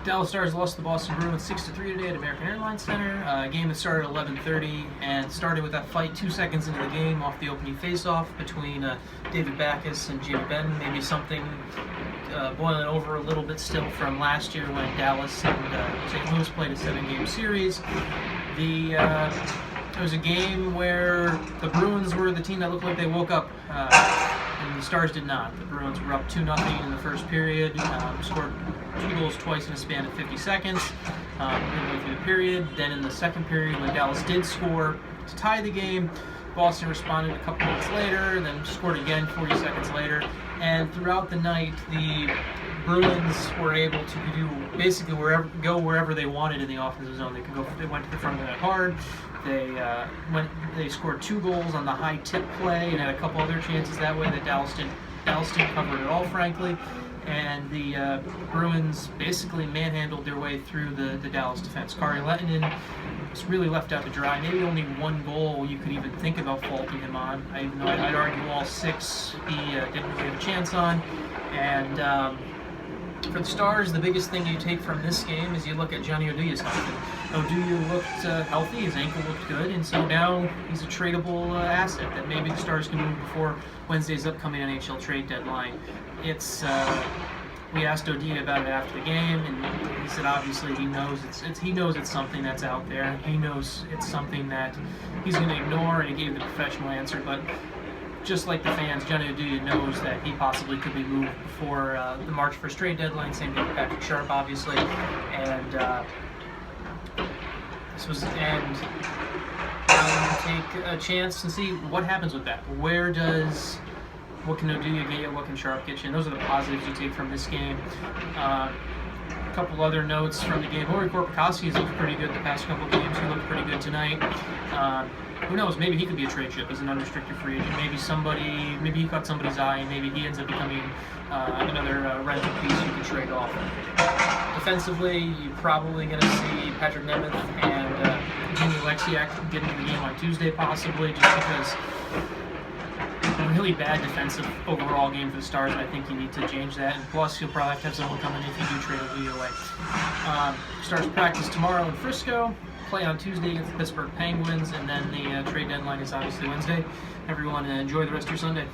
Dallas Stars lost to the Boston Bruins 6-3 today at American Airlines Center. A game that started at 11:30 and started with that fight 2 seconds into the game off the opening faceoff between David Backes and Jimmy Benton. Maybe something boiling over a little bit still from last year when Dallas and St. Louis played a 7-game series. It was a game where the Bruins were the team that looked like they woke up, and the Stars did not. The Bruins were up 2-0 in the first period, scored 2 goals twice in a span of 50 seconds midway through the period. Then in the second period, when Dallas did score to tie the game, Boston responded a couple minutes later, and then scored again 40 seconds later. And throughout the night, the Bruins were able to do basically wherever they wanted in the offensive zone. They went to the front of the net hard. They scored 2 goals on the high tip play and had a couple other chances that way that Dallas didn't cover at all, frankly. And the Bruins basically manhandled their way through the Dallas defense. Kari Lehtinen was really left out to dry. Maybe only 1 goal you could even think about faulting him on. I'd argue all 6 he didn't really have a chance on. And for the Stars, the biggest thing you take from this game is you look at Johnny Oduya's health. Oduya looked healthy, his ankle looked good, and so now he's a tradable asset that maybe the Stars can move before Wednesday's upcoming NHL trade deadline. We asked Oduya about it after the game, and he said obviously he knows it's something that's out there. He knows it's something that he's going to ignore, and he gave the professional answer. But just like the fans, Johnny Oduya knows that he possibly could be moved before the March 1st trade deadline. Same thing with Patrick Sharp, obviously, and I'll take a chance and see what happens with that. What can Oduya get you? What can Sharp get you? And those are the positives you take from this game. A couple other notes from the game. Lori Korpikoski has looked pretty good the past couple of games. He looked pretty good tonight. Who knows? Maybe he could be a trade chip as an unrestricted free agent. Maybe he caught somebody's eye, and maybe he ends up becoming another rental piece you can trade off. Defensively, you're probably going to see Patrick Nemeth and Jimmy Alexiak get into the game on Tuesday, possibly, just because a really bad defensive overall game for the Stars, and I think you need to change that. And plus, you'll probably have to have someone come in if you do trade Oduya away. Stars practice tomorrow in Frisco, play on Tuesday against the Pittsburgh Penguins, and then the trade deadline is obviously Wednesday. Everyone, enjoy the rest of your Sunday.